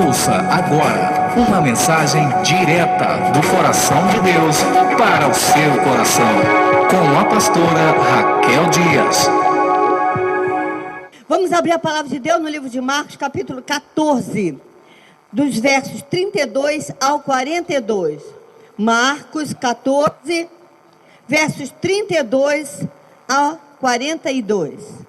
Ouça agora uma mensagem direta do coração de Deus para o seu coração, com a pastora Raquel Dias. Vamos abrir a palavra de Deus no livro de Marcos, capítulo 14, dos versos 32 ao 42. Marcos 14, versos 32 ao 42.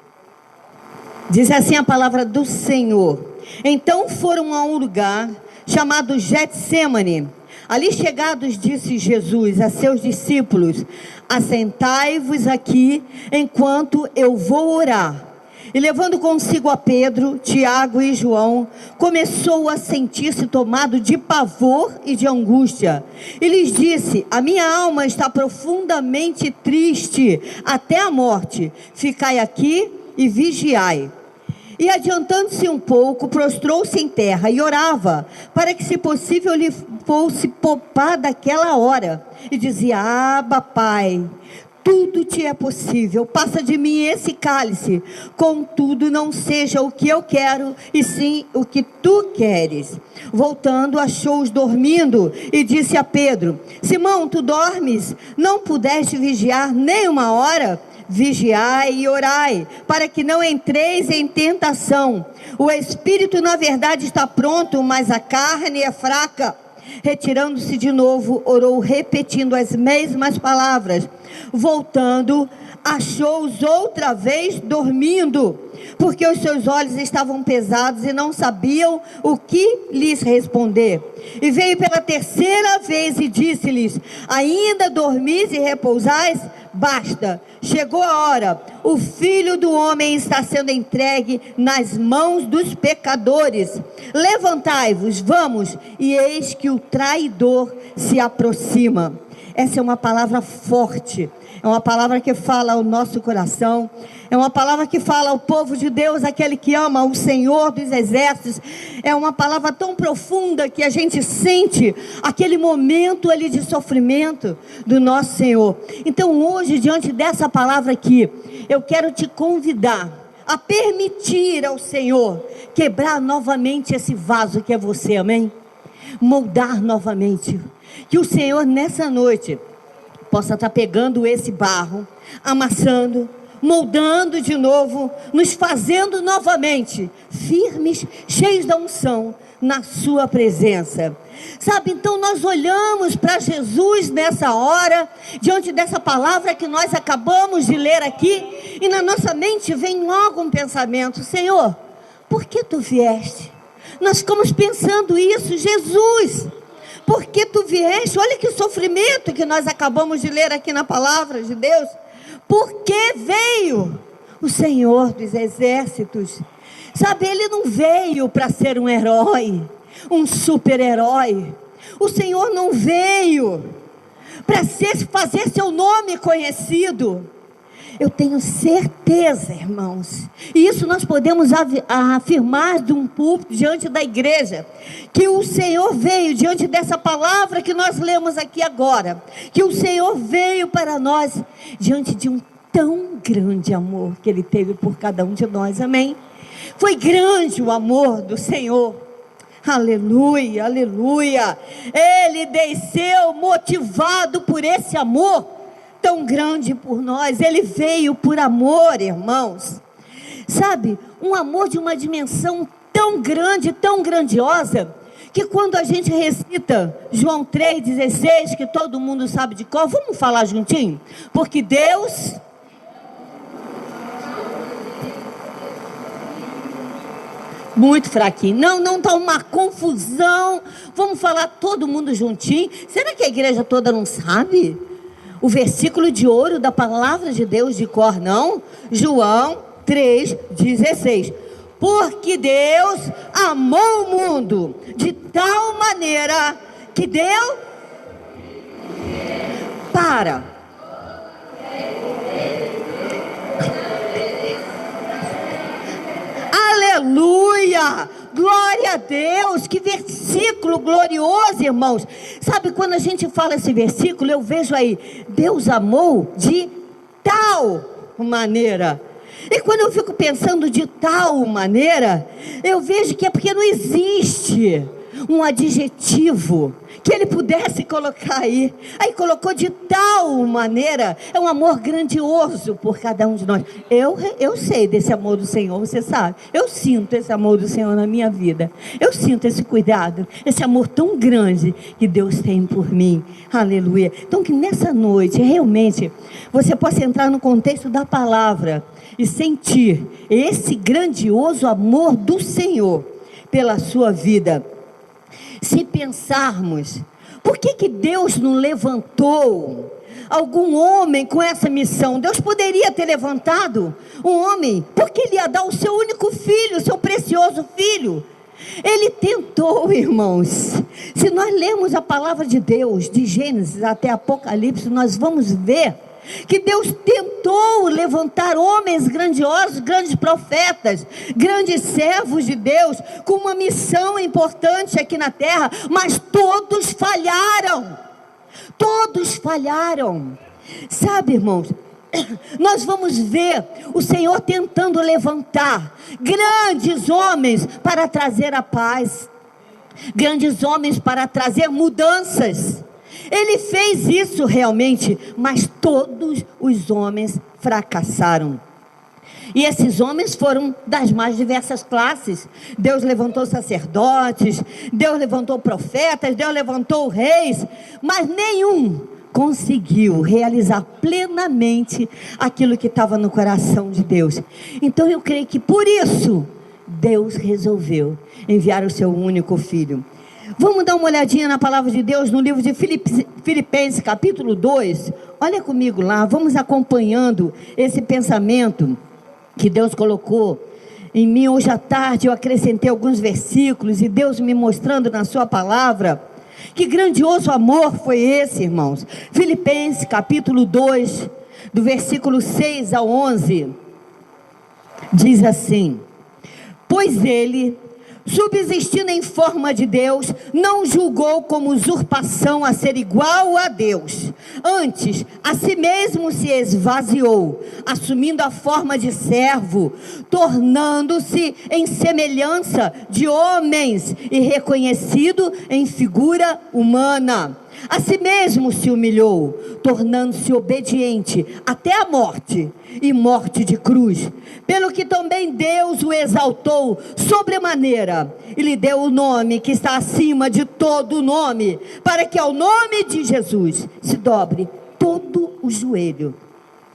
Diz assim a palavra do Senhor. Então foram a um lugar chamado Getsêmani. Ali chegados, disse Jesus a seus discípulos: assentai-vos aqui enquanto eu vou orar. E levando consigo a Pedro, Tiago e João, começou a sentir-se tomado de pavor e de angústia. E lhes disse: a minha alma está profundamente triste até a morte. Ficai aqui e vigiai. E adiantando-se um pouco, prostrou-se em terra e orava, para que, se possível, lhe fosse poupar daquela hora. E dizia: Abba, Pai, tudo te é possível, passa de mim esse cálice, contudo não seja o que eu quero, e sim o que tu queres. Voltando, achou-os dormindo, e disse a Pedro: Simão, tu dormes? Não pudeste vigiar nem uma hora? Vigiai e orai, para que não entreis em tentação. O espírito na verdade está pronto, mas a carne é fraca. Retirando-se de novo, orou repetindo as mesmas palavras. Voltando, achou-os outra vez dormindo, porque os seus olhos estavam pesados e não sabiam o que lhes responder. E veio pela terceira vez e disse-lhes: ainda dormis e repousais? Basta, chegou a hora, o Filho do Homem está sendo entregue nas mãos dos pecadores. Levantai-vos, vamos, e eis que o traidor se aproxima. Essa é uma palavra forte, é uma palavra que fala ao nosso coração, é uma palavra que fala ao povo de Deus, aquele que ama o Senhor dos Exércitos. É uma palavra tão profunda que a gente sente aquele momento ali de sofrimento do nosso Senhor. Então hoje, diante dessa palavra aqui, eu quero te convidar a permitir ao Senhor quebrar novamente esse vaso que é você, amém? Moldar novamente. Que o Senhor nessa noite possa estar pegando esse barro, amassando, moldando de novo, nos fazendo novamente firmes, cheios da unção na sua presença. Sabe, então nós olhamos para Jesus nessa hora, diante dessa palavra que nós acabamos de ler aqui, e na nossa mente vem logo um pensamento: Senhor, por que tu vieste? Nós ficamos pensando isso: Jesus, por que tu vieste? Olha que sofrimento que nós acabamos de ler aqui na palavra de Deus. Por que veio o Senhor dos Exércitos? Sabe, Ele não veio para ser um herói, um super-herói. O Senhor não veio para fazer seu nome conhecido. Eu tenho certeza, irmãos, e isso nós podemos afirmar de um púlpito diante da igreja, que o Senhor veio diante dessa palavra que nós lemos aqui agora, que o Senhor veio para nós diante de um tão grande amor que Ele teve por cada um de nós, amém? Foi grande o amor do Senhor, aleluia, aleluia. Ele desceu motivado por esse amor tão grande por nós. Ele veio por amor, irmãos. Sabe, um amor de uma dimensão tão grande, tão grandiosa, que quando a gente recita João 3,16, que todo mundo sabe de cor, vamos falar juntinho? Porque Deus... Muito fraquinho. Não está uma confusão. Vamos falar todo mundo juntinho. Será que a igreja toda não sabe o versículo de ouro da palavra de Deus de cor, não? João 3,16. Porque Deus amou o mundo de tal maneira que deu para. Aleluia! Glória a Deus! Que versículo glorioso, irmãos! Sabe, quando a gente fala esse versículo, eu vejo aí: Deus amou de tal maneira. E quando eu fico pensando de tal maneira, eu vejo que é porque não existe um adjetivo que ele pudesse colocar aí. Aí colocou de tal maneira. É um amor grandioso por cada um de nós. Eu sei desse amor do Senhor, você sabe. Eu sinto esse amor do Senhor na minha vida. Eu sinto esse cuidado, esse amor tão grande que Deus tem por mim. Aleluia. Então que nessa noite, realmente, você possa entrar no contexto da palavra e sentir esse grandioso amor do Senhor pela sua vida. Se pensarmos, por que Deus não levantou algum homem com essa missão? Deus poderia ter levantado um homem, porque Ele ia dar o seu único filho, o seu precioso filho. Ele tentou, irmãos. Se nós lermos a palavra de Deus, de Gênesis até Apocalipse, nós vamos ver que Deus tentou levantar homens grandiosos, grandes profetas, grandes servos de Deus, com uma missão importante aqui na terra, mas todos falharam. Todos falharam. Sabe, irmãos, nós vamos ver o Senhor tentando levantar grandes homens para trazer a paz, grandes homens para trazer mudanças. Ele fez isso realmente, mas todos os homens fracassaram. E esses homens foram das mais diversas classes. Deus levantou sacerdotes, Deus levantou profetas, Deus levantou reis, mas nenhum conseguiu realizar plenamente aquilo que estava no coração de Deus. Então eu creio que por isso Deus resolveu enviar o seu único filho. Vamos dar uma olhadinha na palavra de Deus no livro de Filipenses capítulo 2. Olha comigo lá, vamos acompanhando esse pensamento que Deus colocou em mim. Hoje à tarde eu acrescentei alguns versículos e Deus me mostrando na sua palavra. Que grandioso amor foi esse, irmãos. Filipenses capítulo 2, do versículo 6 ao 11, diz assim: pois ele, subsistindo em forma de Deus, não julgou como usurpação a ser igual a Deus. Antes, a si mesmo se esvaziou, assumindo a forma de servo, tornando-se em semelhança de homens e reconhecido em figura humana. A si mesmo se humilhou, tornando-se obediente até a morte, e morte de cruz. Pelo que também Deus o exaltou sobremaneira, e lhe deu o nome que está acima de todo nome, para que ao nome de Jesus se dobre todo o joelho.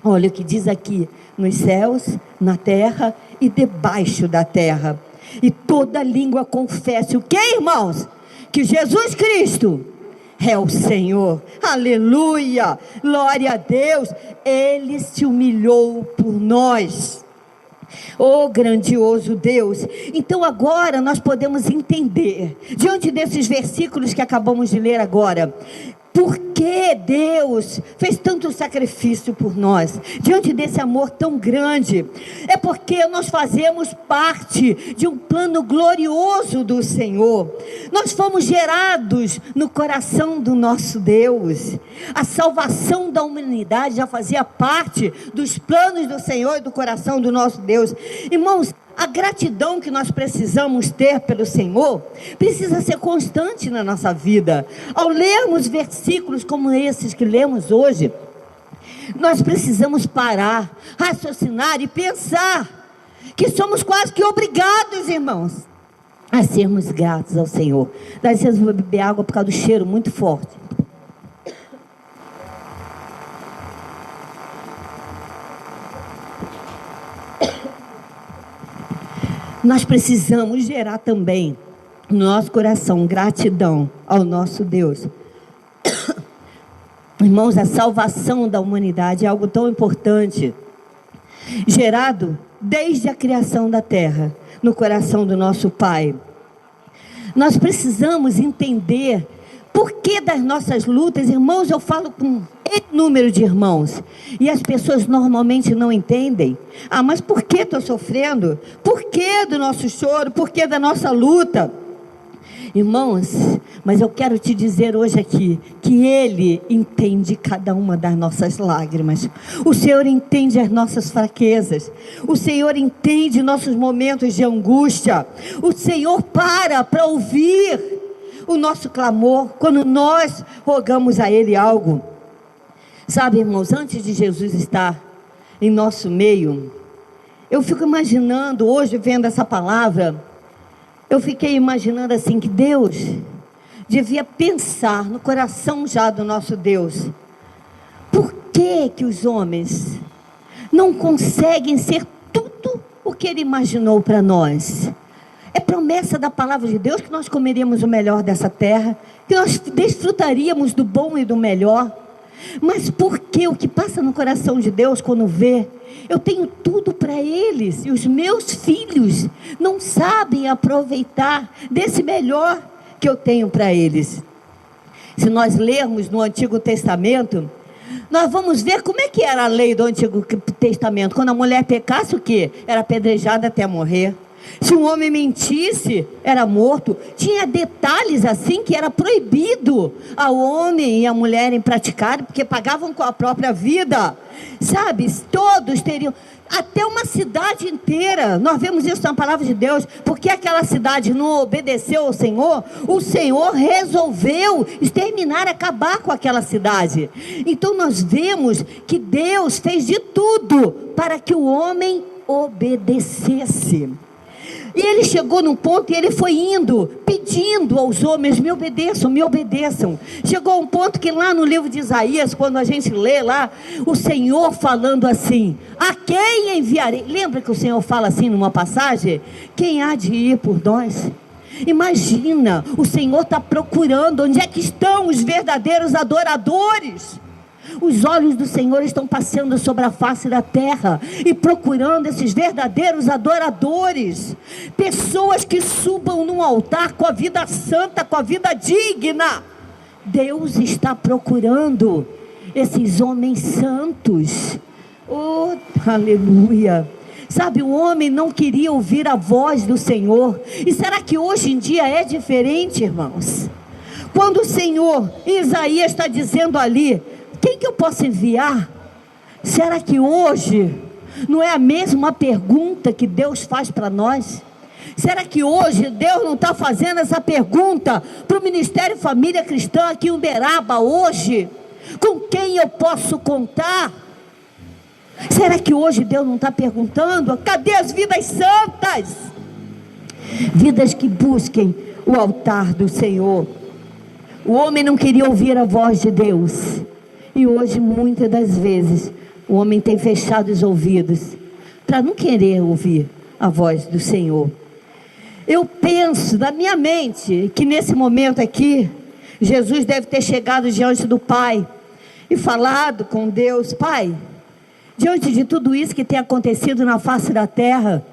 Olha o que diz aqui: nos céus, na terra e debaixo da terra. E toda língua confesse o que, irmãos? Que Jesus Cristo é o Senhor. Aleluia, glória a Deus. Ele se humilhou por nós. Oh, grandioso Deus. Então agora nós podemos entender, diante desses versículos que acabamos de ler agora, por que Deus fez tanto sacrifício por nós, diante desse amor tão grande. É porque nós fazemos parte de um plano glorioso do Senhor. Nós fomos gerados no coração do nosso Deus. A salvação da humanidade já fazia parte dos planos do Senhor e do coração do nosso Deus. Irmãos, a gratidão que nós precisamos ter pelo Senhor precisa ser constante na nossa vida. Ao lermos versículos como esses que lemos hoje, nós precisamos parar, raciocinar e pensar que somos quase que obrigados, irmãos, a sermos gratos ao Senhor. Dá licença, vou beber água por causa do cheiro muito forte. Nós precisamos gerar também no nosso coração gratidão ao nosso Deus. Irmãos, a salvação da humanidade é algo tão importante, gerado desde a criação da terra, no coração do nosso Pai. Nós precisamos entender por que das nossas lutas. Irmãos, eu falo com número de irmãos, e as pessoas normalmente não entendem. Ah, mas por que estou sofrendo? Por que do nosso choro? Por que da nossa luta? Irmãos, mas eu quero te dizer hoje aqui, que Ele entende cada uma das nossas lágrimas. O Senhor entende as nossas fraquezas. O Senhor entende nossos momentos de angústia. O Senhor para ouvir o nosso clamor, quando nós rogamos a Ele algo. Sabe, irmãos, antes de Jesus estar em nosso meio, eu fico imaginando, hoje vendo essa palavra, eu fiquei imaginando assim, que Deus devia pensar no coração já do nosso Deus. Por que os homens não conseguem ser tudo o que Ele imaginou para nós? É promessa da palavra de Deus que nós comeríamos o melhor dessa terra, que nós desfrutaríamos do bom e do melhor. Mas por que o que passa no coração de Deus quando vê, eu tenho tudo para eles, e os meus filhos não sabem aproveitar desse melhor que eu tenho para eles? Se nós lermos no Antigo Testamento, nós vamos ver como é que era a lei do Antigo Testamento. Quando a mulher pecasse, o quê? Era apedrejada até morrer. Se um homem mentisse, era morto. Tinha detalhes assim que era proibido ao homem e à mulher em praticar, porque pagavam com a própria vida. Sabe, todos teriam, até uma cidade inteira, nós vemos isso na palavra de Deus, porque aquela cidade não obedeceu ao Senhor, o Senhor resolveu exterminar, acabar com aquela cidade. Então nós vemos que Deus fez de tudo para que o homem obedecesse. E ele chegou num ponto e ele foi indo, pedindo aos homens, me obedeçam, me obedeçam. Chegou a um ponto que lá no livro de Isaías, quando a gente lê lá, o Senhor falando assim, a quem enviarei? Lembra que o Senhor fala assim numa passagem? Quem há de ir por nós? Imagina, o Senhor está procurando, onde é que estão os verdadeiros adoradores? Os olhos do Senhor estão passando sobre a face da terra e procurando esses verdadeiros adoradores, pessoas que subam num altar com a vida santa, com a vida digna. Deus está procurando esses homens santos. Oh, aleluia! Sabe, o homem não queria ouvir a voz do Senhor. E será que hoje em dia é diferente, irmãos? Quando o Senhor, Isaías está dizendo ali, quem que eu posso enviar? Será que hoje não é a mesma pergunta que Deus faz para nós? Será que hoje Deus não está fazendo essa pergunta para o Ministério Família Cristã aqui em Uberaba hoje? Com quem eu posso contar? Será que hoje Deus não está perguntando? Cadê as vidas santas? Vidas que busquem o altar do Senhor. O homem não queria ouvir a voz de Deus. E hoje, muitas das vezes, o homem tem fechado os ouvidos para não querer ouvir a voz do Senhor. Eu penso na minha mente que nesse momento aqui, Jesus deve ter chegado diante do Pai e falado com Deus: Pai, diante de tudo isso que tem acontecido na face da terra,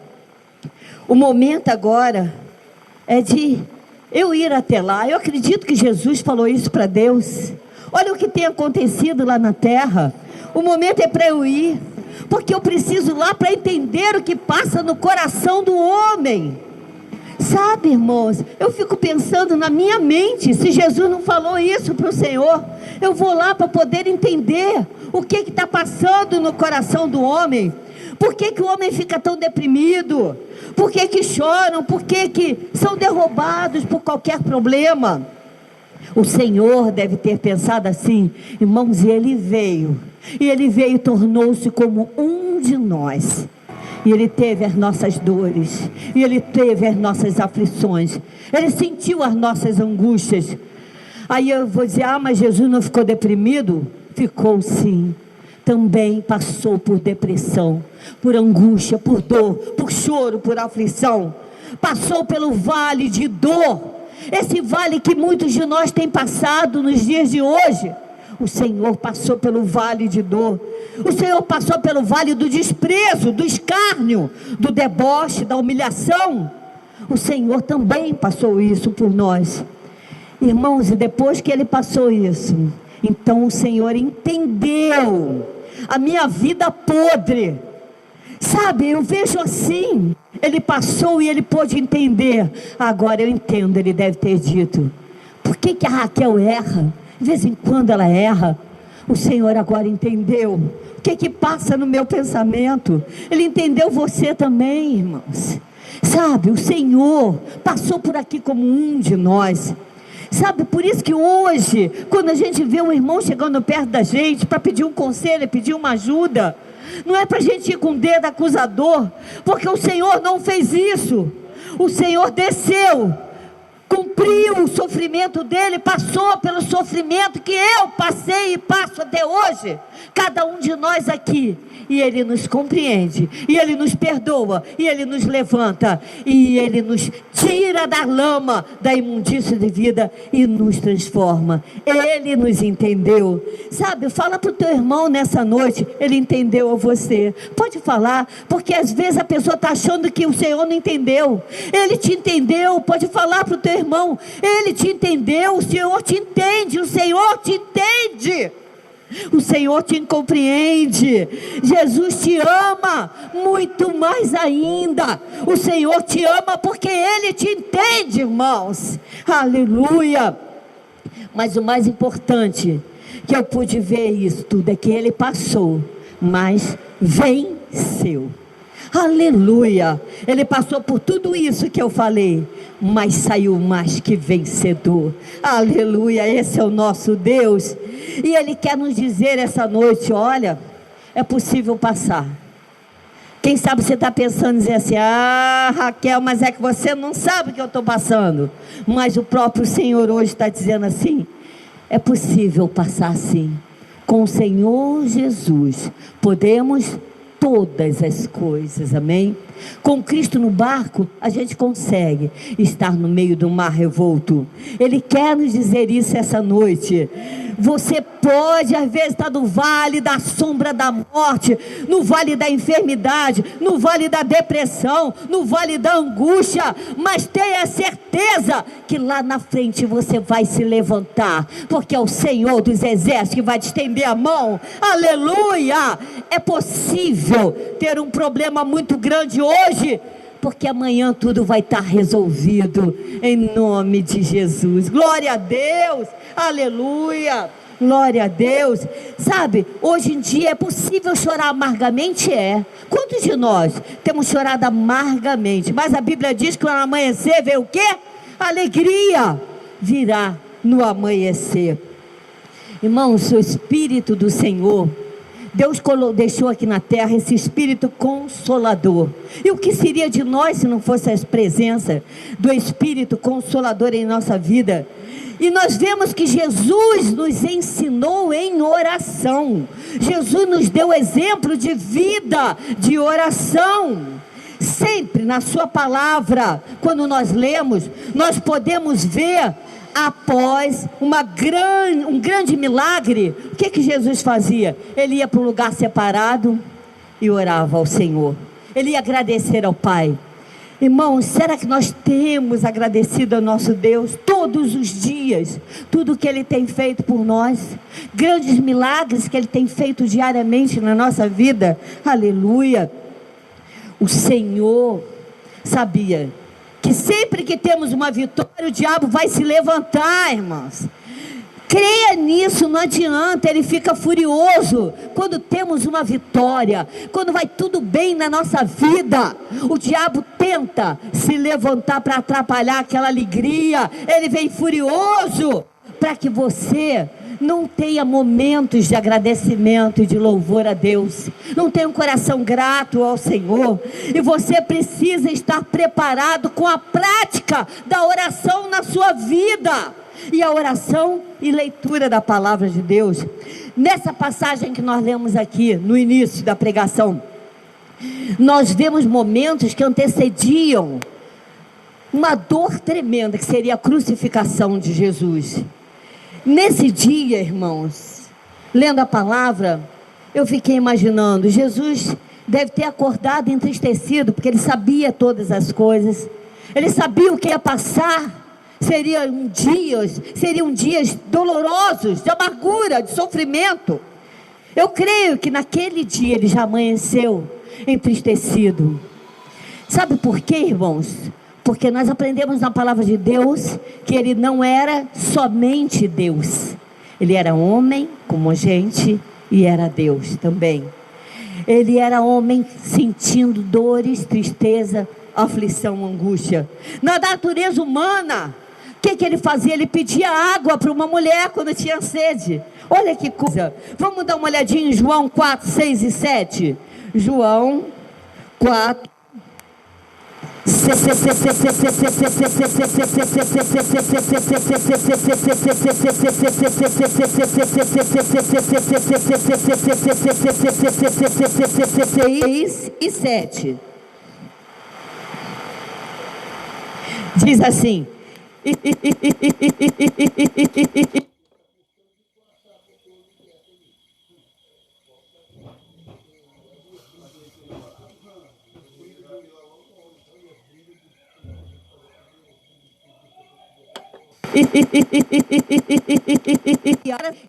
o momento agora é de eu ir até lá. Eu acredito que Jesus falou isso para Deus. Olha o que tem acontecido lá na terra. O momento é para eu ir, porque eu preciso ir lá para entender o que passa no coração do homem. Sabe, irmãos, eu fico pensando na minha mente, se Jesus não falou isso para o Senhor, eu vou lá para poder entender o que está passando no coração do homem. Por que o homem fica tão deprimido? Por que choram? Por que são derrubados por qualquer problema? O Senhor deve ter pensado assim, irmãos, e Ele veio, e tornou-se como um de nós, e Ele teve as nossas dores, e Ele teve as nossas aflições, Ele sentiu as nossas angústias. Aí eu vou dizer, mas Jesus não ficou deprimido? Ficou sim, também passou por depressão, por angústia, por dor, por choro, por aflição, passou pelo vale de dor. Esse vale que muitos de nós têm passado nos dias de hoje, o Senhor passou pelo vale de dor. O Senhor passou pelo vale do desprezo, do escárnio, do deboche, da humilhação. O Senhor também passou isso por nós. Irmãos, e depois que Ele passou isso, então o Senhor entendeu a minha vida podre. Sabe, eu vejo assim, Ele passou e ele pôde entender. Agora eu entendo, ele deve ter dito: por que a Raquel erra? De vez em quando ela erra. O Senhor agora entendeu o que passa no meu pensamento. Ele entendeu você também, irmãos. Sabe, o Senhor passou por aqui como um de nós. Sabe, por isso que hoje, quando a gente vê um irmão chegando perto da gente para pedir um conselho, pedir uma ajuda, não é para a gente ir com o dedo acusador, porque o Senhor não fez isso. O Senhor desceu, cumpriu o sofrimento dele, passou pelo sofrimento que eu passei e passo até hoje, cada um de nós aqui, e ele nos compreende, e ele nos perdoa, e ele nos levanta, e ele nos tira da lama, da imundícia de vida, e nos transforma. Ele nos entendeu. Sabe, fala para o teu irmão nessa noite, ele entendeu a você. Pode falar, porque às vezes a pessoa está achando que o Senhor não entendeu. Ele te entendeu. Pode falar para o teu irmão, ele te entendeu, o Senhor te entende, o Senhor te entende. O Senhor te compreende. Jesus te ama muito mais ainda. O Senhor te ama porque Ele te entende, irmãos. Aleluia. Mas o mais importante que eu pude ver isso tudo é que Ele passou, mas venceu. Aleluia. Ele passou por tudo isso que eu falei, mas saiu mais que vencedor. Aleluia. Esse é o nosso Deus. E Ele quer nos dizer essa noite: olha, é possível passar. Quem sabe você está pensando, dizer assim: ah, Raquel, mas é que você não sabe o que eu estou passando. Mas o próprio Senhor hoje está dizendo assim: é possível passar sim. Com o Senhor Jesus podemos todas as coisas, amém? Com Cristo no barco, a gente consegue estar no meio do mar revolto. Ele quer nos dizer isso essa noite. Você pode às vezes estar no vale da sombra da morte, no vale da enfermidade, no vale da depressão, no vale da angústia, mas tenha certeza que lá na frente você vai se levantar, porque é o Senhor dos exércitos que vai te estender a mão. Aleluia! É possível ter um problema muito grande hoje, porque amanhã tudo vai estar resolvido, em nome de Jesus. Glória a Deus, aleluia, glória a Deus. Sabe, hoje em dia é possível chorar amargamente? É. Quantos de nós temos chorado amargamente? Mas a Bíblia diz que no amanhecer vem o quê? Alegria virá no amanhecer. Irmãos, o Espírito do Senhor, Deus deixou aqui na terra esse Espírito Consolador. E o que seria de nós se não fosse a presença do Espírito Consolador em nossa vida? E nós vemos que Jesus nos ensinou em oração. Jesus nos deu exemplo de vida, de oração. Sempre na sua palavra, quando nós lemos, nós podemos ver, após um grande milagre, o que Jesus fazia? Ele ia para um lugar separado e orava ao Senhor. Ele ia agradecer ao Pai. Irmãos, será que nós temos agradecido ao nosso Deus todos os dias? Tudo que Ele tem feito por nós, grandes milagres que Ele tem feito diariamente na nossa vida. Aleluia. O Senhor sabia que sempre que temos uma vitória, o diabo vai se levantar, irmãos. Creia nisso, não adianta, ele fica furioso quando temos uma vitória, quando vai tudo bem na nossa vida. O diabo tenta se levantar para atrapalhar aquela alegria. Ele vem furioso para que você não tenha momentos de agradecimento e de louvor a Deus, não tenha um coração grato ao Senhor. E você precisa estar preparado com a prática da oração na sua vida, e a oração e leitura da palavra de Deus. Nessa passagem que nós lemos aqui no início da pregação, nós vemos momentos que antecediam uma dor tremenda, que seria a crucificação de Jesus. Nesse dia, irmãos, lendo a palavra, eu fiquei imaginando, Jesus deve ter acordado entristecido, porque ele sabia todas as coisas, ele sabia o que ia passar. Seriam dias dolorosos, de amargura, de sofrimento. Eu creio que naquele dia ele já amanheceu entristecido. Sabe por quê, irmãos? Porque nós aprendemos na palavra de Deus que ele não era somente Deus. Ele era homem como a gente e era Deus também. Ele era homem sentindo dores, tristeza, aflição, angústia. Na natureza humana, o que ele fazia? Ele pedia água para uma mulher quando tinha sede. Olha que coisa. Vamos dar uma olhadinha em João 4, 6 e 7. João 4. E 7 diz assim: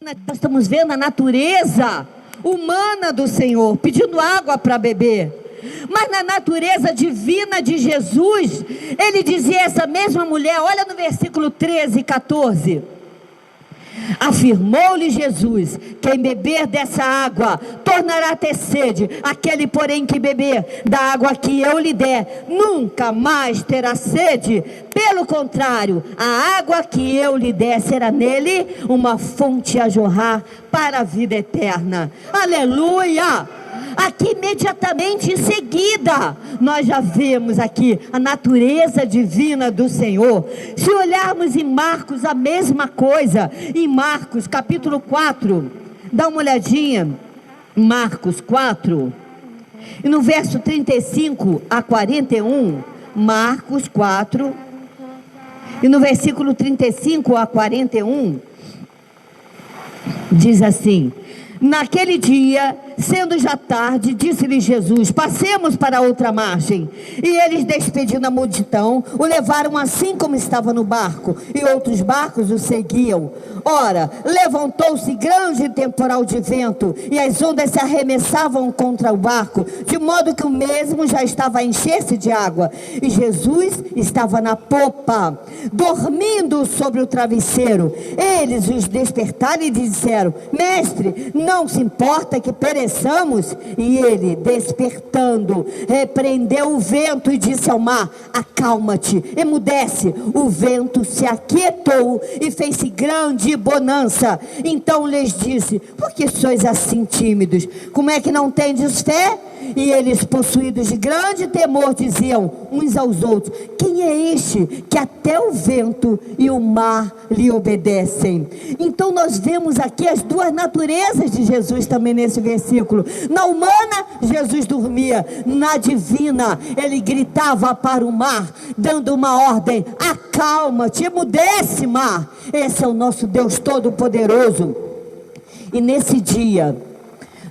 nós estamos vendo a natureza humana do Senhor pedindo água para beber, mas na natureza divina de Jesus, ele dizia a essa mesma mulher, olha no versículo 13 e 14: afirmou-lhe Jesus: quem beber dessa água tornará a ter sede, aquele porém que beber da água que eu lhe der nunca mais terá sede, pelo contrário, a água que eu lhe der será nele uma fonte a jorrar para a vida eterna. Aleluia! Aqui imediatamente em seguida, nós já vemos aqui a natureza divina do Senhor. Se olharmos em Marcos, a mesma coisa. Em Marcos capítulo 4, dá uma olhadinha, Marcos 4, e no verso 35 a 41, Marcos 4, e no versículo 35 a 41, diz assim: naquele dia, sendo já tarde, disse-lhe Jesus: passemos para outra margem. E eles, despedindo a multidão, o levaram assim como estava no barco, e outros barcos o seguiam. Ora, levantou-se grande temporal de vento, e as ondas se arremessavam contra o barco, de modo que o mesmo já estava a encher-se de água. E Jesus estava na popa, dormindo sobre o travesseiro. Eles os despertaram e disseram: mestre, não se importa que pereçamos? E ele, despertando, repreendeu o vento e disse ao mar: acalma-te, emudece. O vento se aquietou e fez-se grande bonança. Então lhes disse: por que sois assim tímidos? Como é que não tendes fé? E eles, possuídos de grande temor, diziam uns aos outros: quem é este que até o vento e o mar lhe obedecem? Então nós vemos aqui as duas naturezas de Jesus também nesse versículo. Na humana, Jesus dormia. Na divina, ele gritava para o mar, dando uma ordem: acalma-te, emudece, mar. Esse é o nosso Deus Todo-Poderoso. E nesse dia,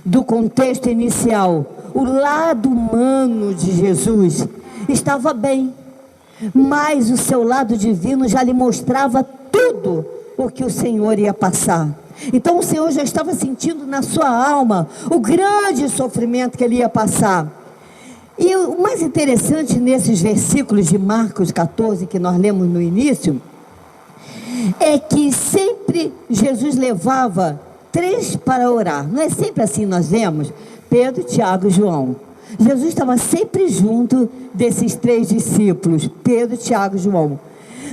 do contexto inicial, o lado humano de Jesus estava bem, mas o seu lado divino já lhe mostrava tudo o que o Senhor ia passar. Então o Senhor já estava sentindo na sua alma o grande sofrimento que ele ia passar. E o mais interessante nesses versículos de Marcos 14 que nós lemos no início, é que sempre Jesus levava 3 para orar. Não é sempre assim? Nós vemos Pedro, Tiago e João. Jesus estava sempre junto desses 3 discípulos, Pedro, Tiago e João.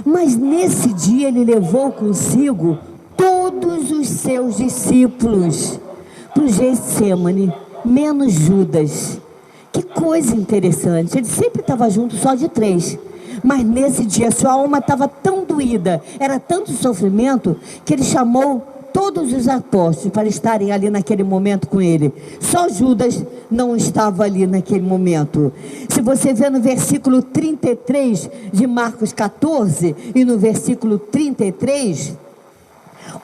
Mas nesse dia ele levou consigo todos os seus discípulos para o Getsêmani, menos Judas. Que coisa interessante, ele sempre estava junto só de 3. Mas nesse dia sua alma estava tão doída, era tanto sofrimento, que ele chamou todos os apóstolos para estarem ali naquele momento com ele. Só Judas não estava ali naquele momento. Se você vê no versículo 33 de Marcos 14 e no versículo 33,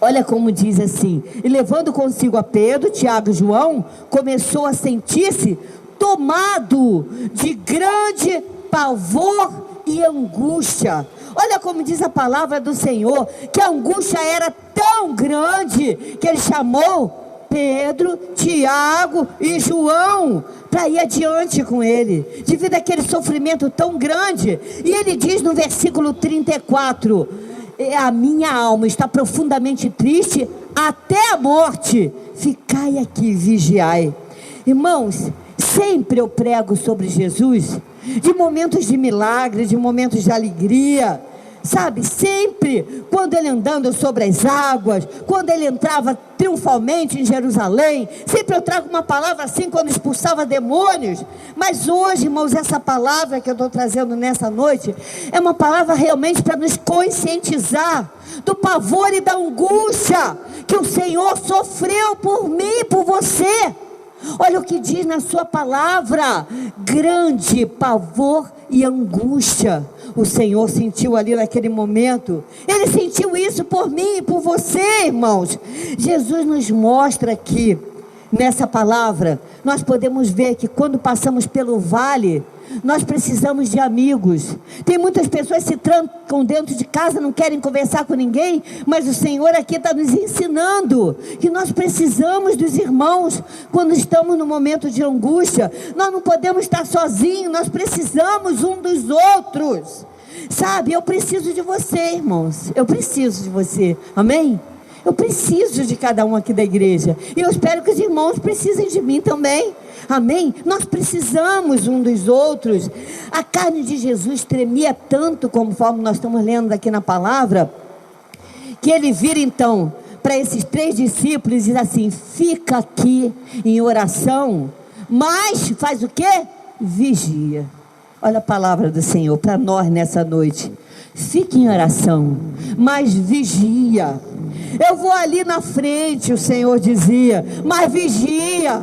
olha como diz assim: e levando consigo a Pedro, Tiago e João, começou a sentir-se tomado de grande pavor e angústia. Olha como diz a palavra do Senhor, que a angústia era tão grande que ele chamou Pedro, Tiago e João para ir adiante com ele, devido àquele sofrimento tão grande. E ele diz no versículo 34, a minha alma está profundamente triste até a morte, ficai aqui, vigiai. Irmãos, sempre eu prego sobre Jesus, de momentos de milagre, de momentos de alegria, sabe, sempre, quando ele andando sobre as águas, quando ele entrava triunfalmente em Jerusalém, sempre eu trago uma palavra assim, quando expulsava demônios. Mas hoje, irmãos, essa palavra que eu estou trazendo nessa noite, é uma palavra realmente para nos conscientizar do pavor e da angústia que o Senhor sofreu por mim e por você. Olha o que diz na sua palavra: grande pavor e angústia o Senhor sentiu ali naquele momento. Ele sentiu isso por mim e por você, irmãos. Jesus nos mostra aqui, nessa palavra, nós podemos ver que quando passamos pelo vale, nós precisamos de amigos. Tem muitas pessoas que se trancam dentro de casa, não querem conversar com ninguém, mas o Senhor aqui está nos ensinando que nós precisamos dos irmãos quando estamos no momento de angústia. Nós não podemos estar sozinhos, nós precisamos um dos outros, sabe? Eu preciso de você, irmãos, eu preciso de você, amém? Eu preciso de cada um aqui da igreja, e eu espero que os irmãos precisem de mim também, amém? Nós precisamos um dos outros. A carne de Jesus tremia tanto, conforme nós estamos lendo aqui na palavra, que ele vira então para esses 3 discípulos e diz assim: fica aqui em oração, mas faz o quê? Vigia. Olha a palavra do Senhor para nós nessa noite: fique em oração, mas vigia. Eu vou ali na frente, o Senhor dizia, mas vigia.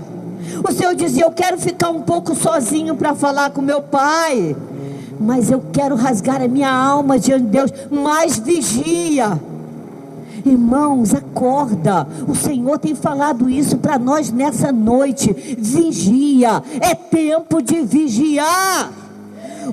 O Senhor dizia: eu quero ficar um pouco sozinho para falar com meu Pai, mas eu quero rasgar a minha alma diante de Deus, mas vigia. Irmãos, acorda, o Senhor tem falado isso para nós nessa noite: vigia, é tempo de vigiar.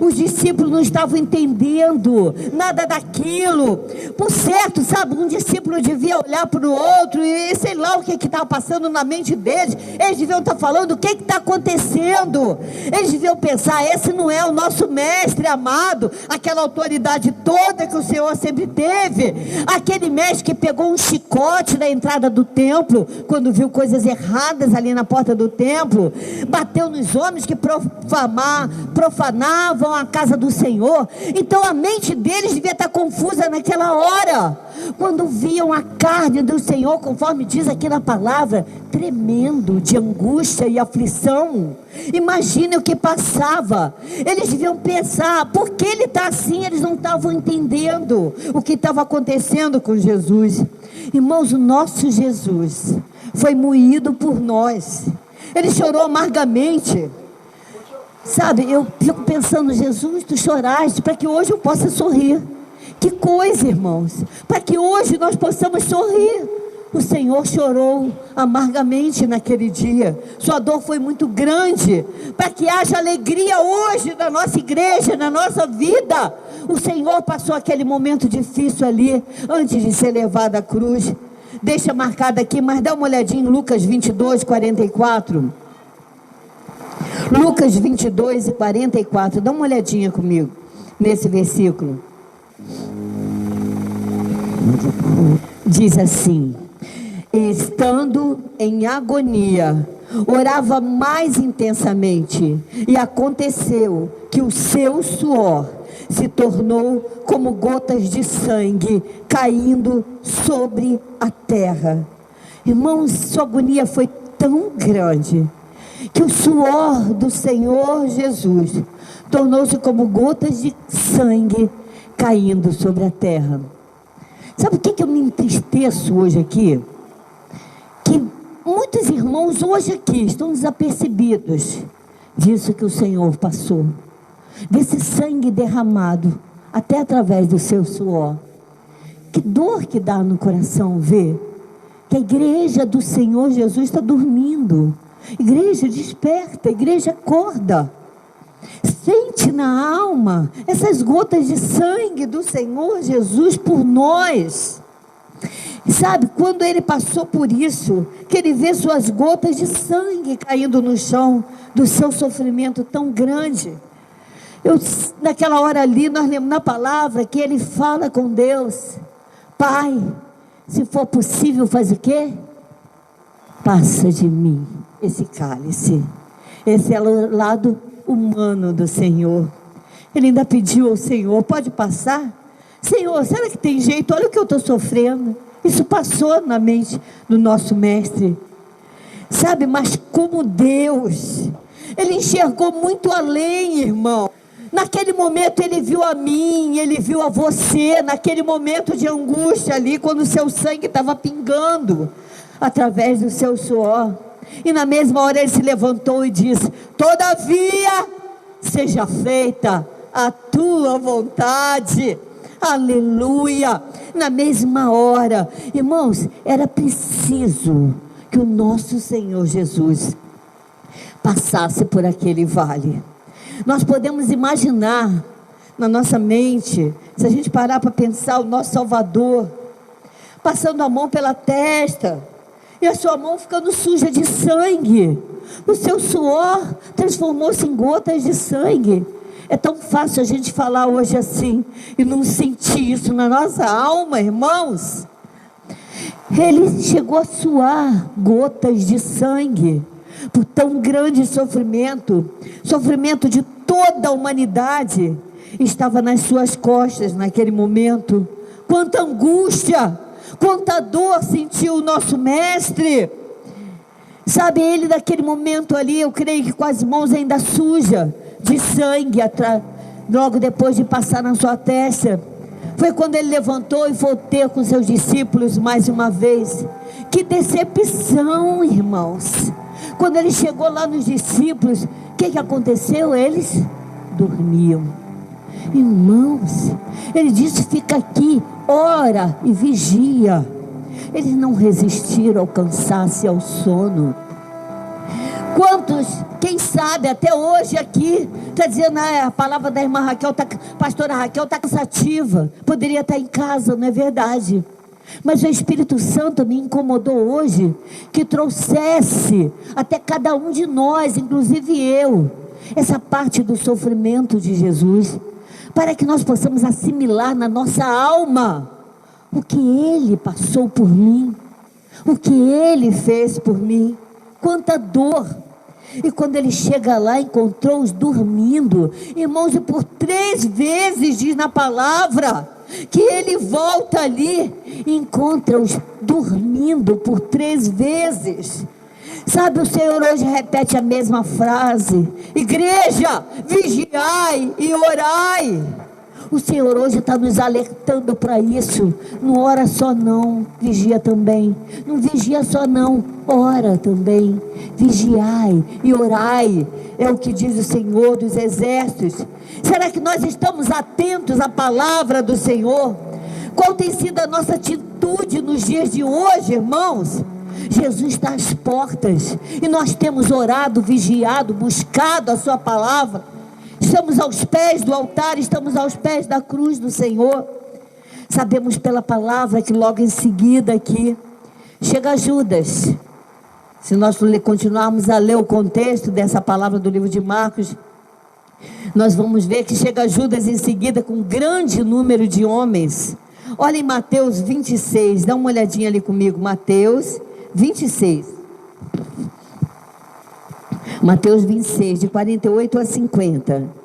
Os discípulos não estavam entendendo nada daquilo. Por certo, sabe, um discípulo devia olhar para o outro e sei lá o que estava passando na mente deles. Eles deviam estar falando: o que está acontecendo? Eles deviam pensar: esse não é o nosso mestre amado, aquela autoridade toda que o Senhor sempre teve, aquele mestre que pegou um chicote na entrada do templo, quando viu coisas erradas ali na porta do templo, bateu nos homens que profanavam a casa do Senhor. Então a mente deles devia estar confusa naquela hora, quando viam a carne do Senhor, conforme diz aqui na palavra, tremendo de angústia e aflição. Imagine o que passava. Eles deviam pensar: por que ele está assim? Eles não estavam entendendo o que estava acontecendo com Jesus. Irmãos, o nosso Jesus foi moído por nós, ele chorou amargamente. Sabe, eu fico pensando: Jesus, tu choraste para que hoje eu possa sorrir. Que coisa, irmãos, para que hoje nós possamos sorrir. O Senhor chorou amargamente naquele dia, sua dor foi muito grande, para que haja alegria hoje na nossa igreja, na nossa vida. O Senhor passou aquele momento difícil ali, antes de ser levado à cruz. Deixa marcado aqui, mas dá uma olhadinha em Lucas 22, 44. Lucas 22 e 44, dá uma olhadinha comigo nesse versículo. Diz assim: estando em agonia, orava mais intensamente, e aconteceu que o seu suor se tornou como gotas de sangue caindo sobre a terra. Irmãos, sua agonia foi tão grande que o suor do Senhor Jesus tornou-se como gotas de sangue caindo sobre a terra. Sabe o que eu me entristeço hoje aqui? Que muitos irmãos hoje aqui estão desapercebidos disso que o Senhor passou, desse sangue derramado, até através do seu suor. Que dor que dá no coração ver que a igreja do Senhor Jesus está dormindo. Igreja, desperta, igreja, acorda. Sente na alma essas gotas de sangue do Senhor Jesus por nós. Sabe, quando ele passou por isso, que ele vê suas gotas de sangue caindo no chão, do seu sofrimento tão grande. Naquela hora ali, nós lemos na palavra que ele fala com Deus: Pai, se for possível, faz o quê? Passa de mim esse cálice. Esse é o lado humano do Senhor. Ele ainda pediu ao Senhor: pode passar? Senhor, será que tem jeito? Olha o que eu estou sofrendo. Isso passou na mente do nosso mestre. Sabe, mas como Deus, ele enxergou muito além, irmão. Naquele momento ele viu a mim, ele viu a você, naquele momento de angústia ali, quando o seu sangue estava pingando através do seu suor. E na mesma hora ele se levantou e disse: todavia seja feita a tua vontade. Aleluia. Na mesma hora, irmãos, era preciso que o nosso Senhor Jesus passasse por aquele vale. Nós podemos imaginar na nossa mente, se a gente parar para pensar, o nosso Salvador passando a mão pela testa, e a sua mão ficando suja de sangue. O seu suor transformou-se em gotas de sangue. É tão fácil a gente falar hoje assim e não sentir isso na nossa alma, irmãos. Ele chegou a suar gotas de sangue por tão grande sofrimento. Sofrimento de toda a humanidade estava nas suas costas naquele momento. Quanta angústia, quanta dor sentiu o nosso mestre. Sabe, ele naquele momento ali, eu creio que com as mãos ainda sujas de sangue, logo depois de passar na sua testa, foi quando ele levantou e foi ter com seus discípulos mais uma vez. Que decepção, irmãos. Quando ele chegou lá nos discípulos, o que aconteceu? Eles dormiam. Irmãos, ele disse: fica aqui, ora e vigia. Eles não resistiram ao cansaço e ao sono. Quantos, quem sabe, até hoje aqui, está dizendo: a palavra da irmã Raquel, pastora Raquel está cansativa, poderia estar em casa, não é verdade? Mas o Espírito Santo me incomodou hoje, que trouxesse até cada um de nós, inclusive eu, essa parte do sofrimento de Jesus, para que nós possamos assimilar na nossa alma o que Ele passou por mim, o que Ele fez por mim. Quanta dor. E quando ele chega lá, encontrou-os dormindo. Irmãos, e por 3 vezes diz na palavra que ele volta ali e encontra-os dormindo por 3 vezes. Sabe, o Senhor hoje repete a mesma frase: igreja, vigiai e orai. O Senhor hoje está nos alertando para isso. Não ora só não, vigia também. Não vigia só não, ora também. Vigiai e orai, é o que diz o Senhor dos Exércitos. Será que nós estamos atentos à palavra do Senhor? Qual tem sido a nossa atitude nos dias de hoje, irmãos? Jesus está às portas e nós temos orado, vigiado, buscado a sua palavra. Estamos aos pés do altar, estamos aos pés da cruz do Senhor. Sabemos pela palavra que logo em seguida aqui chega Judas. Se nós continuarmos a ler o contexto dessa palavra do livro de Marcos, nós vamos ver que chega Judas em seguida com um grande número de homens. Olha em Mateus 26, dá uma olhadinha ali comigo, Mateus 26. Mateus 26, de 48 a 50.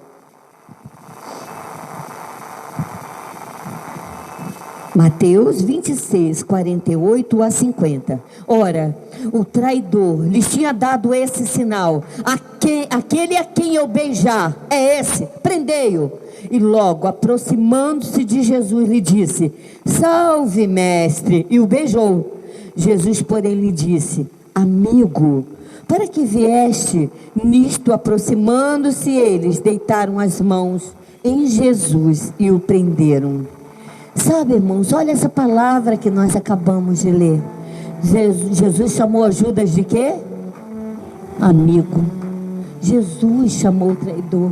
Mateus 26, 48 a 50. Ora, o traidor lhes tinha dado esse sinal: aquele a quem eu beijar é esse, prendei-o. E logo, aproximando-se de Jesus, lhe disse: salve, mestre, e o beijou. Jesus, porém, lhe disse: amigo, para que vieste? Nisto, aproximando-se eles, deitaram as mãos em Jesus e o prenderam. Sabe, irmãos, olha essa palavra que nós acabamos de ler. Jesus chamou Judas de quê? Amigo. Jesus chamou o traidor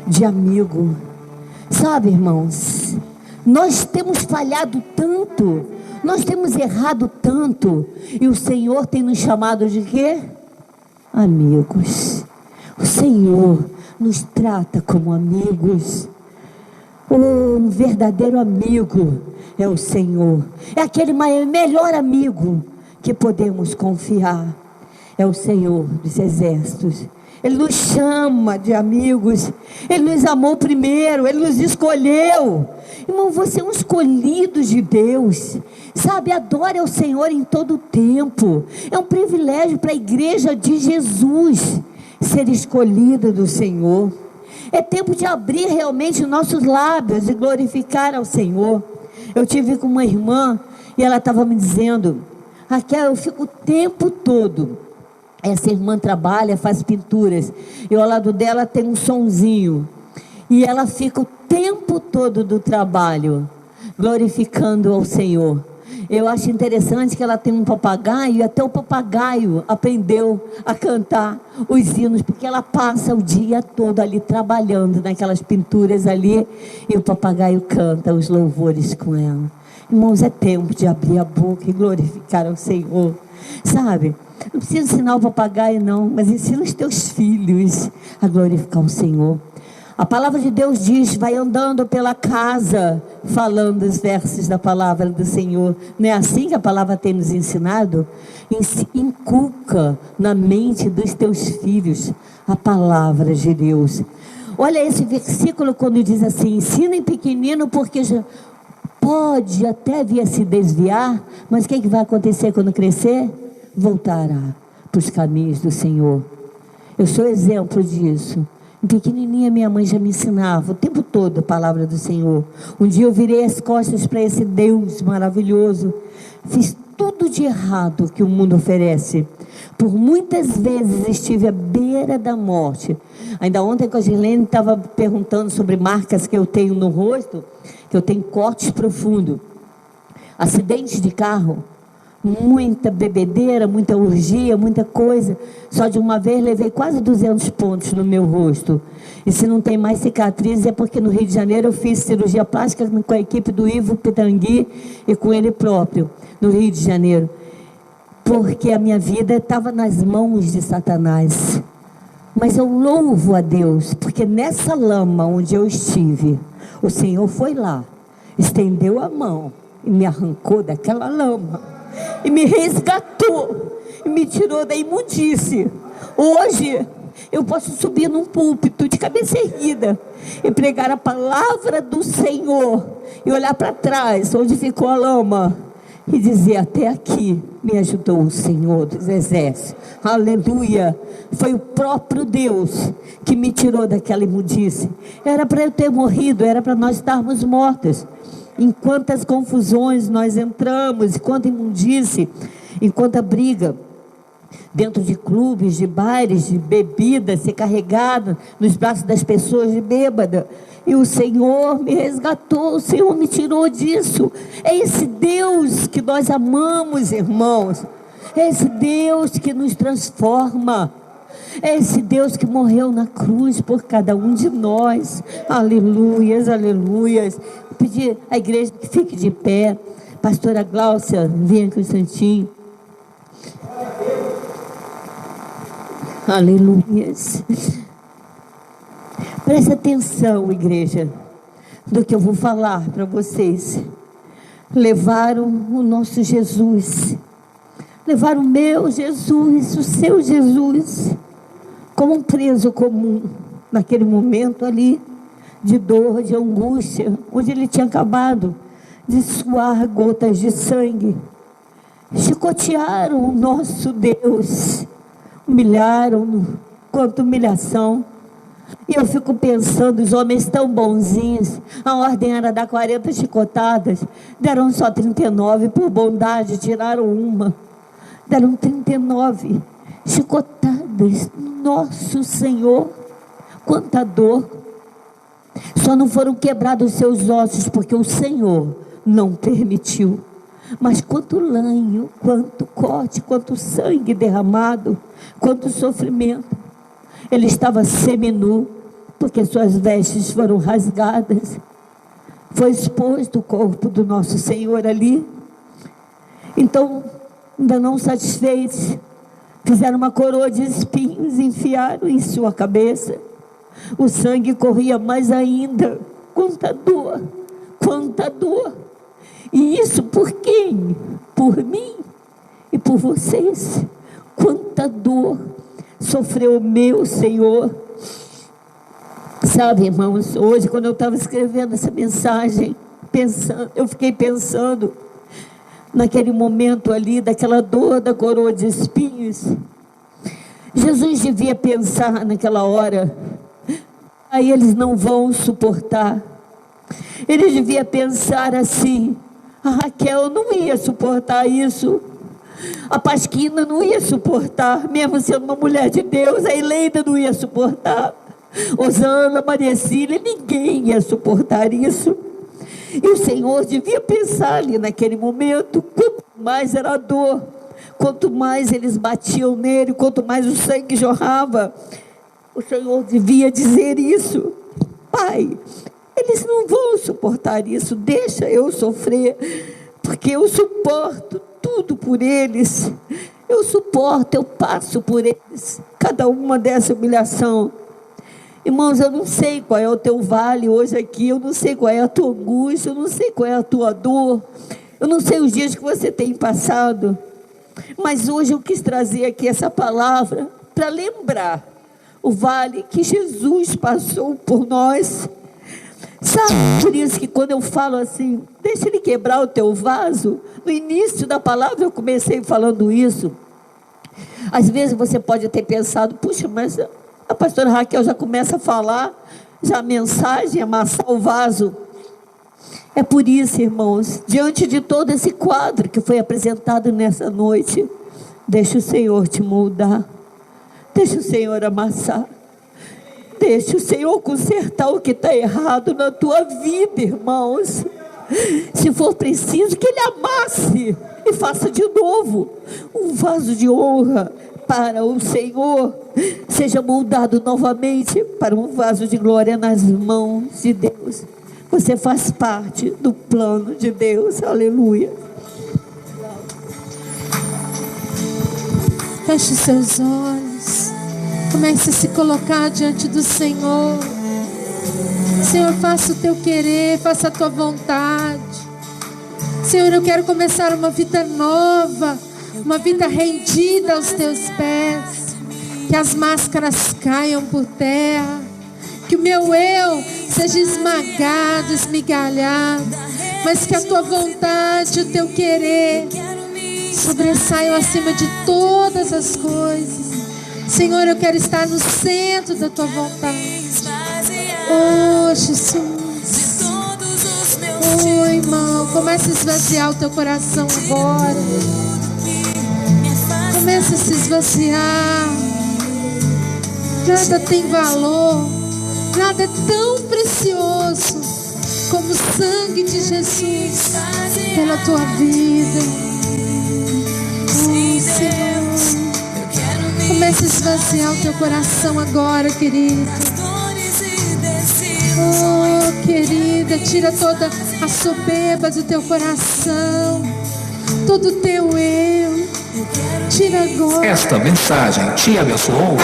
de amigo. Sabe, irmãos, nós temos falhado tanto Nós temos errado tanto, e o Senhor tem nos chamado de quê? Amigos. O Senhor nos trata como amigos. Um verdadeiro amigo é o Senhor. É aquele melhor amigo que podemos confiar. É o Senhor dos exércitos. Ele nos chama de amigos. Ele nos amou primeiro. Ele nos escolheu. Irmão, você é um escolhido de Deus. Sabe, adore ao Senhor em todo o tempo. É um privilégio para a igreja de Jesus ser escolhida do Senhor. É tempo de abrir realmente nossos lábios e glorificar ao Senhor. Eu tive com uma irmã e ela estava me dizendo: Raquel, eu fico o tempo todo. Essa irmã trabalha, faz pinturas, e ao lado dela tem um sonzinho, e ela fica o tempo todo do trabalho glorificando ao Senhor. Eu acho interessante que ela tem um papagaio, e até o papagaio aprendeu a cantar os hinos, porque ela passa o dia todo ali trabalhando naquelas pinturas ali, e o papagaio canta os louvores com ela. Irmãos, é tempo de abrir a boca e glorificar ao Senhor, sabe? Não precisa ensinar o papagaio não, mas ensina os teus filhos a glorificar o Senhor. A palavra de Deus diz: vai andando pela casa, falando os versos da palavra do Senhor. Não é assim que a palavra tem nos ensinado? Inculca na mente dos teus filhos a palavra de Deus. Olha esse versículo quando diz assim: ensina em pequenino, porque já pode até vir a se desviar, mas o que vai acontecer quando crescer? Voltará para os caminhos do Senhor. Eu sou exemplo disso. Em pequenininha minha mãe já me ensinava o tempo todo a palavra do Senhor. Um dia eu virei as costas para esse Deus maravilhoso. Fiz tudo de errado que o mundo oferece. Por muitas vezes estive à beira da morte. Ainda ontem com a Girlene estava perguntando sobre marcas que eu tenho no rosto, que eu tenho cortes profundos, acidentes de carro, muita bebedeira, muita orgia, muita coisa. Só de uma vez levei quase 200 pontos no meu rosto. E se não tem mais cicatrizes é porque no Rio de Janeiro eu fiz cirurgia plástica com a equipe do Ivo Pitangui e com ele próprio, no Rio de Janeiro. Porque a minha vida estava nas mãos de Satanás. Mas eu louvo a Deus, porque nessa lama onde eu estive, o Senhor foi lá, estendeu a mão e me arrancou daquela lama. E me resgatou, e me tirou da imundície. Hoje, eu posso subir num púlpito de cabeça erguida e pregar a palavra do Senhor, e olhar para trás, onde ficou a lama, e dizer: até aqui me ajudou o Senhor dos exércitos. Aleluia. Foi o próprio Deus que me tirou daquela imundície. Era para eu ter morrido, era para nós estarmos mortos. Em quantas confusões nós entramos, em quanta imundície, em quanta briga, dentro de clubes, de bares, de bebida, ser carregado nos braços das pessoas de bêbada. E o Senhor me resgatou, o Senhor me tirou disso. É esse Deus que nós amamos, irmãos. É esse Deus que nos transforma. É esse Deus que morreu na cruz por cada um de nós. Aleluias, aleluias. Vou pedir à igreja que fique de pé. Pastora Gláucia, venha aqui um instantinho. Aleluias. Preste atenção, igreja, do que eu vou falar para vocês. Levaram o nosso Jesus, levaram o meu Jesus, o seu Jesus, como um preso comum, naquele momento ali, de dor, de angústia, onde ele tinha acabado de suar gotas de sangue. Chicotearam o nosso Deus, humilharam-no, quanto humilhação. E eu fico pensando, os homens tão bonzinhos, a ordem era dar 40 chicotadas, deram só 39, por bondade tiraram uma, deram 39 chicotadas. Nosso Senhor, quanta dor. Só não foram quebrados os seus ossos, porque o Senhor não permitiu. Mas quanto lanho, quanto corte, quanto sangue derramado, quanto sofrimento. Ele estava seminu, porque suas vestes foram rasgadas. Foi exposto o corpo do nosso Senhor ali. Então, ainda não satisfeitos, fizeram uma coroa de espinhos e enfiaram em sua cabeça. O sangue corria mais ainda. Quanta dor, quanta dor. E isso por quem? Por mim e por vocês. Quanta dor sofreu o meu Senhor. Sabe, irmãos, hoje quando eu estava escrevendo essa mensagem, eu fiquei pensando naquele momento ali, daquela dor da coroa de espinhos. Jesus devia pensar naquela hora: aí eles não vão suportar. Ele devia pensar assim: a Raquel não ia suportar isso, a Pasquina não ia suportar, mesmo sendo uma mulher de Deus. A Eleida não ia suportar, Osana, Maria Cília, ninguém ia suportar isso. E o Senhor devia pensar ali naquele momento: quanto mais era a dor, quanto mais eles batiam nele, quanto mais o sangue jorrava, o Senhor devia dizer isso: Pai, eles não vão suportar isso, deixa eu sofrer, porque eu suporto tudo por eles, eu suporto, eu passo por eles, cada uma dessa humilhação. Irmãos, eu não sei qual é o teu vale hoje aqui, eu não sei qual é a tua angústia, eu não sei qual é a tua dor, eu não sei os dias que você tem passado, mas hoje eu quis trazer aqui essa palavra para lembrar o vale que Jesus passou por nós. Sabe, por isso que quando eu falo assim, deixa ele quebrar o teu vaso, no início da palavra eu comecei falando isso. Às vezes você pode ter pensado: puxa, mas a pastora Raquel já começa a falar, já a mensagem, amassar o vaso. É por isso, irmãos, diante de todo esse quadro que foi apresentado nessa noite, deixa o Senhor te moldar, deixa o Senhor amassar, deixa o Senhor consertar o que está errado na tua vida, irmãos. Se for preciso, que Ele amasse e faça de novo um vaso de honra para o Senhor, seja moldado novamente para um vaso de glória nas mãos de Deus. Você faz parte do plano de Deus, aleluia. Feche seus olhos, comece a se colocar diante do Senhor. Senhor, faça o teu querer, faça a tua vontade. Senhor, eu quero começar uma vida nova, uma vida rendida aos teus pés. Que as máscaras caiam por terra, que o meu eu seja esmagado, esmigalhado, mas que a tua vontade, o teu querer sobressaiam acima de todas as coisas. Senhor, eu quero estar no centro da tua vontade. Oh, Jesus. Oh, irmão, comece a esvaziar o teu coração agora. Comece a se esvaziar. Nada tem valor, nada é tão precioso como o sangue de Jesus pela tua vida. Oh, Senhor, comece a esvaziar o teu coração agora, querido. Oh, querida, tira toda a soberba do teu coração, todo o teu eu. Tira agora. Esta mensagem te abençoou?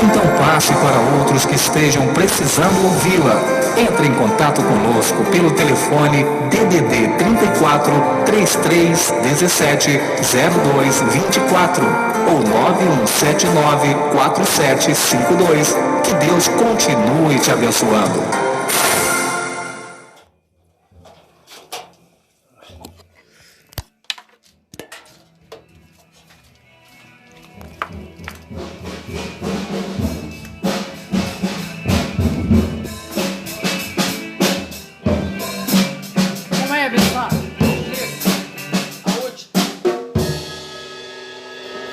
Então passe para outros que estejam precisando ouvi-la. Entre em contato conosco pelo telefone DDD 34 33 17 02 24 ou 9179 4752. Que Deus continue te abençoando. Como é, pessoal?